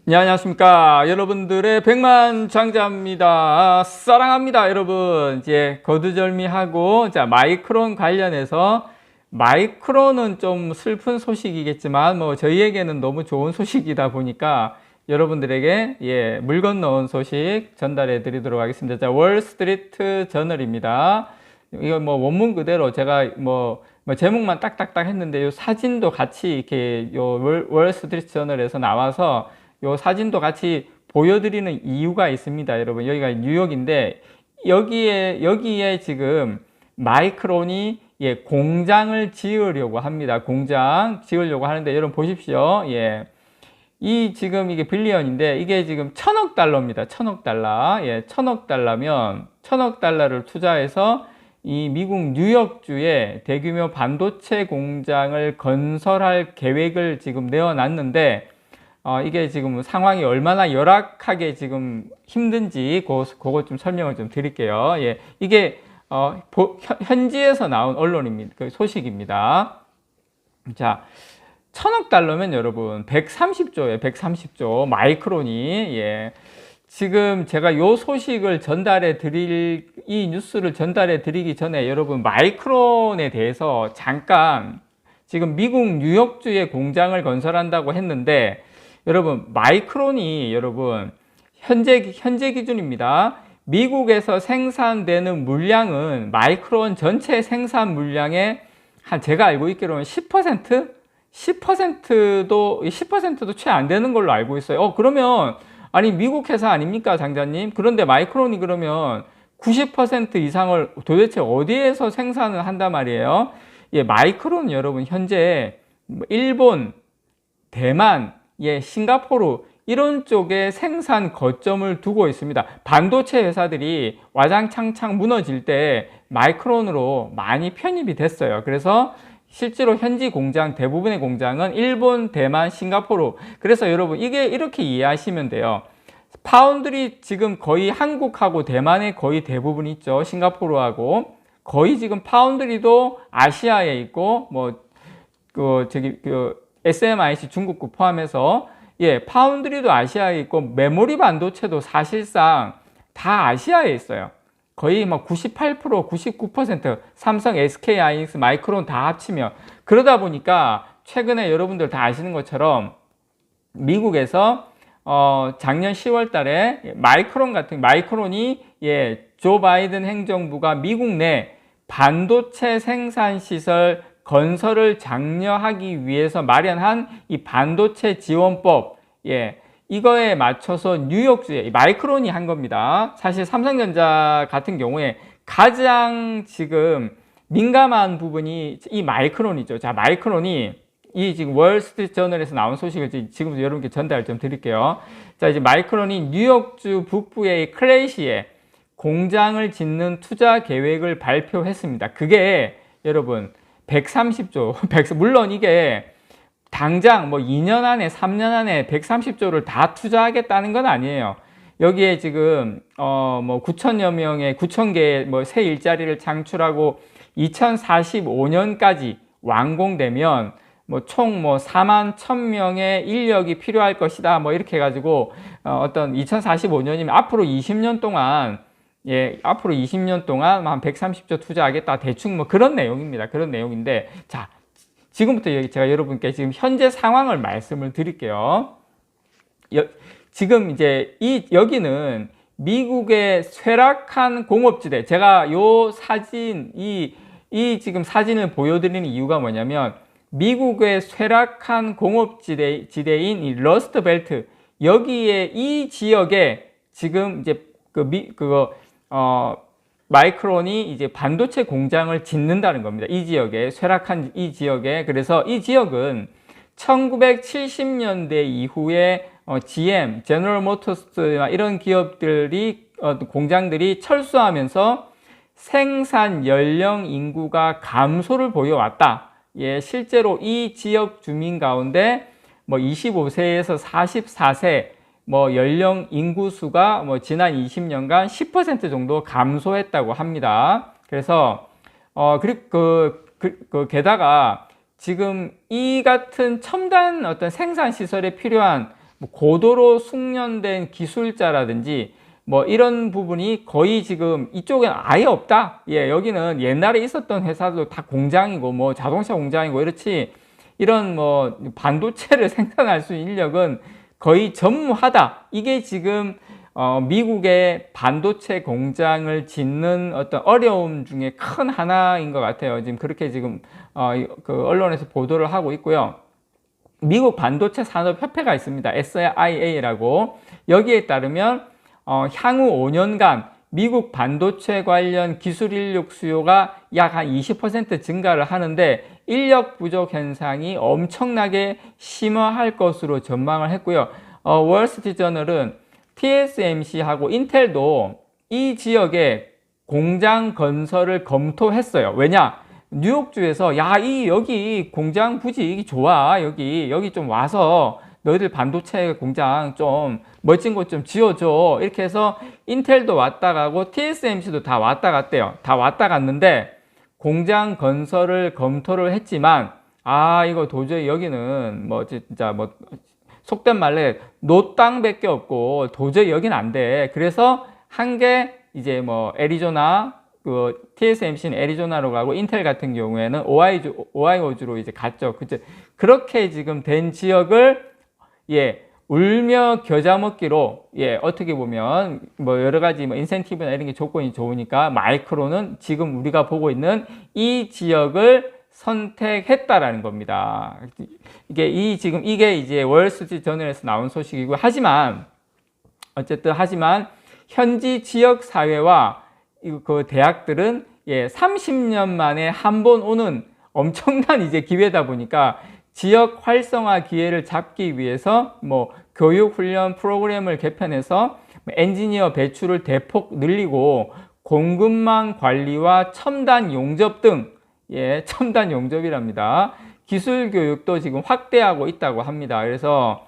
네, 안녕하십니까. 여러분들의 백만장자입니다. 사랑합니다, 여러분. 이제 거두절미하고, 자, 마이크론 관련해서, 마이크론은 좀 슬픈 소식이겠지만, 뭐, 저희에게는 너무 좋은 소식이다 보니까, 여러분들에게, 물 건너온 소식 전달해 드리도록 하겠습니다. 자, 월스트리트 저널입니다. 이거 뭐, 원문 그대로 제가 뭐 제목만 딱딱딱 했는데, 요 사진도 같이 이렇게, 요 월스트리트 저널에서 나와서, 요 사진도 같이 보여드리는 이유가 있습니다, 여러분. 여기가 뉴욕인데, 여기에 지금 마이크론이 공장을 지으려고 합니다. 공장 지으려고 하는데, 여러분 보십시오. 이 지금 이게 빌리언인데, 이게 지금 1000억 달러입니다. 1000억 달러. 1000억 달러면, 1000억 달러를 투자해서 이 미국 뉴욕주에 대규모 반도체 공장을 건설할 계획을 지금 내어놨는데, 이게 지금 상황이 얼마나 열악하게 지금 힘든지 그거 좀 설명을 좀 드릴게요. 이게 현지에서 나온 언론입니다. 그 소식입니다. 자, 1000억 달러면 여러분 130조예요. 130조 마이크론이. 지금 제가 요 소식을 이 뉴스를 전달해 드리기 전에 여러분 마이크론에 대해서 잠깐, 지금 미국 뉴욕주에 공장을 건설한다고 했는데, 여러분 마이크론이 여러분 현재 기준입니다. 미국에서 생산되는 물량은 마이크론 전체 생산 물량의 제가 알고 있기로는 10%도 채 안 되는 걸로 알고 있어요. 그러면 아니 미국 회사 아닙니까, 장자님? 그런데 마이크론이 그러면 90% 이상을 도대체 어디에서 생산을 한단 말이에요? 마이크론 여러분 현재 일본, 대만, 싱가포르 이런 쪽에 생산 거점을 두고 있습니다. 반도체 회사들이 와장창창 무너질 때 마이크론으로 많이 편입이 됐어요. 그래서 실제로 현지 공장, 대부분의 공장은 일본, 대만, 싱가포르. 그래서 여러분 이게 이렇게 이해하시면 돼요. 파운드리 지금 거의 한국하고 대만에 거의 대부분 있죠. 싱가포르하고 거의 지금 파운드리도 아시아에 있고, SMIC 중국구 포함해서 파운드리도 아시아에 있고, 메모리 반도체도 사실상 다 아시아에 있어요. 거의 98%, 99% 삼성, SK 하이닉스, 마이크론 다 합치면. 그러다 보니까 최근에 여러분들 다 아시는 것처럼 미국에서 작년 10월 달에 마이크론이 조 바이든 행정부가 미국 내 반도체 생산 시설 건설을 장려하기 위해서 마련한 이 반도체 지원법, 이거에 맞춰서 뉴욕주에 마이크론이 한 겁니다. 사실 삼성전자 같은 경우에 가장 지금 민감한 부분이 이 마이크론이죠. 자, 마이크론이 이 지금 월스트리트 저널에서 나온 소식을 지금부터 여러분께 전달 좀 드릴게요. 자, 이제 마이크론이 뉴욕주 북부의 클레이시에 공장을 짓는 투자 계획을 발표했습니다. 그게 여러분 130조, 물론 이게 당장 2년 안에 3년 안에 130조를 다 투자하겠다는 건 아니에요. 여기에 지금 9,000개의 새 일자리를 창출하고 2045년까지 완공되면 총 4만 1,000명의 인력이 필요할 것이다. 이렇게 해가지고 어떤 2045년이면 앞으로 20년 동안 한 130조 투자하겠다. 대충 그런 내용입니다. 그런 내용인데, 자, 지금부터 제가 여러분께 지금 현재 상황을 말씀을 드릴게요. 지금 이제 여기는 미국의 쇠락한 공업지대. 제가 지금 사진을 보여드리는 이유가 뭐냐면, 미국의 쇠락한 공업지대인 이 러스트 벨트, 여기에 이 지역에 지금 이제 마이크론이 이제 반도체 공장을 짓는다는 겁니다. 이 지역에, 쇠락한 이 지역에. 그래서 이 지역은 1970년대 이후에 GM, 제너럴 모터스나 이런 공장들이 철수하면서 생산 연령 인구가 감소를 보여왔다. 실제로 이 지역 주민 가운데 25세에서 44세 연령 인구수가 지난 20년간 10% 정도 감소했다고 합니다. 그래서 게다가 지금 이 같은 첨단 어떤 생산 시설에 필요한 뭐 고도로 숙련된 기술자라든지 뭐 이런 부분이 거의 지금 이쪽엔 아예 없다. 예, 여기는 옛날에 있었던 회사도 다 공장이고 뭐 자동차 공장이고 이렇지, 이런 뭐 반도체를 생산할 수 있는 인력은 거의 전무하다. 이게 지금 미국의 반도체 공장을 짓는 어떤 어려움 중에 큰 하나인 것 같아요. 지금 그렇게 지금 그 언론에서 보도를 하고 있고요. 미국 반도체 산업협회가 있습니다. SIA라고. 여기에 따르면 향후 5년간 미국 반도체 관련 기술 인력 수요가 약 한 20% 증가를 하는데 인력 부족 현상이 엄청나게 심화할 것으로 전망을 했고요. 월스트리트저널은 TSMC하고 인텔도 이 지역에 공장 건설을 검토했어요. 왜냐? 뉴욕주에서 여기 공장 부지 좋아. 여기 좀 와서 너희들 반도체 공장 좀 멋진 곳 좀 지어줘. 이렇게 해서 인텔도 왔다 가고 TSMC도 다 왔다 갔대요. 다 왔다 갔는데 공장 건설을 검토를 했지만 이거 도저히 여기는 뭐 진짜 뭐 속된 말로 노땅밖에 없고 도저히 여긴 안 돼. 그래서 한 게 이제 뭐 애리조나, 그 TSMC는 애리조나로 가고 인텔 같은 경우에는 오하이오주로 이제 갔죠. 그렇게 지금 된 지역을 울며 겨자 먹기로 어떻게 보면 뭐 여러 가지 뭐 인센티브나 이런 게 조건이 좋으니까 마이크론은 지금 우리가 보고 있는 이 지역을 선택했다라는 겁니다. 이게 이제 월스트리트저널에서 나온 소식이고, 하지만 현지 지역 사회와 그 대학들은 30년 만에 한 번 오는 엄청난 이제 기회다 보니까 지역 활성화 기회를 잡기 위해서 뭐 교육 훈련 프로그램을 개편해서 엔지니어 배출을 대폭 늘리고 공급망 관리와 첨단 용접 등 첨단 용접이랍니다. 기술 교육도 지금 확대하고 있다고 합니다. 그래서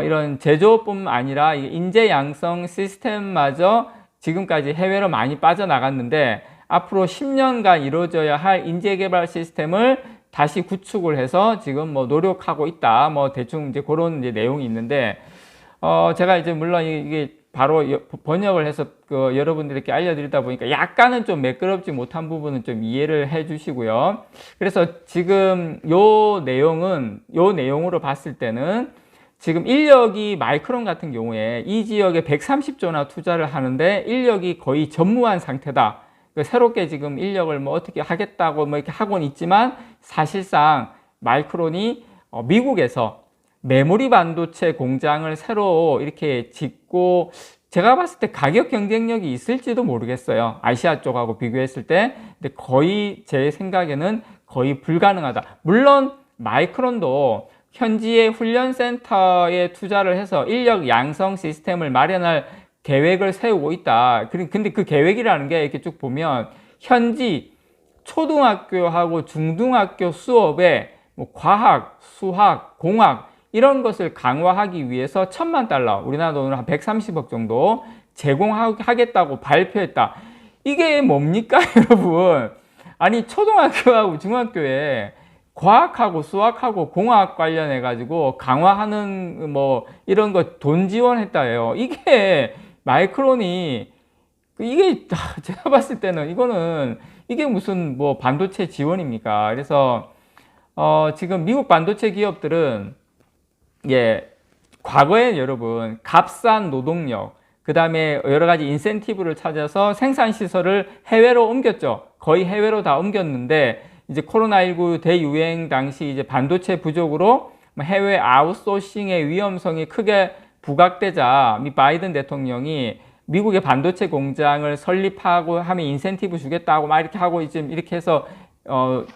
이런 제조뿐만 아니라 인재 양성 시스템마저 지금까지 해외로 많이 빠져나갔는데 앞으로 10년간 이루어져야 할 인재 개발 시스템을 다시 구축을 해서 지금 뭐 노력하고 있다. 뭐 대충 이제 그런 이제 내용이 있는데, 제가 이제 물론 이게 바로 번역을 해서 여러분들께 알려드리다 보니까 약간은 좀 매끄럽지 못한 부분은 좀 이해를 해 주시고요. 그래서 지금 요 내용으로 봤을 때는 지금 인력이 마이크론 같은 경우에 이 지역에 130조나 투자를 하는데 인력이 거의 전무한 상태다. 새롭게 지금 인력을 뭐 어떻게 하겠다고 뭐 이렇게 하고는 있지만 사실상 마이크론이 미국에서 메모리 반도체 공장을 새로 이렇게 짓고 제가 봤을 때 가격 경쟁력이 있을지도 모르겠어요. 아시아 쪽하고 비교했을 때. 근데 거의 제 생각에는 거의 불가능하다. 물론 마이크론도 현지의 훈련센터에 투자를 해서 인력 양성 시스템을 마련할 계획을 세우고 있다. 근데 그 계획이라는 게 이렇게 쭉 보면 현지 초등학교하고 중등학교 수업에 뭐 과학, 수학, 공학 이런 것을 강화하기 위해서 $10,000,000, 우리나라 돈으로 한 130억 정도 제공하겠다고 발표했다. 이게 뭡니까, 여러분? 아니, 초등학교하고 중학교에 과학하고 수학하고 공학 관련해 가지고 강화하는 뭐 이런 거 돈 지원했다예요. 이게 마이크론이 이게 제가 봤을 때는 이게 무슨 뭐 반도체 지원입니까? 그래서 지금 미국 반도체 기업들은 과거에 여러분 값싼 노동력, 그 다음에 여러 가지 인센티브를 찾아서 생산 시설을 해외로 옮겼죠. 거의 해외로 다 옮겼는데 이제 코로나19 대유행 당시 이제 반도체 부족으로 해외 아웃소싱의 위험성이 크게 부각되자 바이든 대통령이 미국의 반도체 공장을 설립하고 하면 인센티브 주겠다고 막 이렇게 하고 이렇게 해서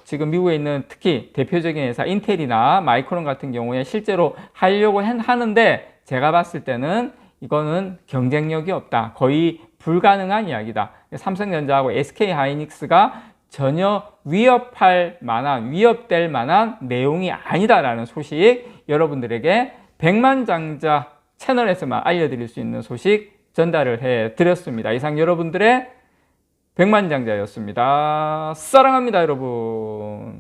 지금 미국에 있는 특히 대표적인 회사 인텔이나 마이크론 같은 경우에 실제로 하려고 하는데 제가 봤을 때는 이거는 경쟁력이 없다. 거의 불가능한 이야기다. 삼성전자하고 SK하이닉스가 전혀 위협될 만한 내용이 아니다라는 소식, 여러분들에게 백만장자 채널에서만 알려드릴 수 있는 소식 전달을 해드렸습니다. 이상 여러분들의 백만장자였습니다. 사랑합니다, 여러분.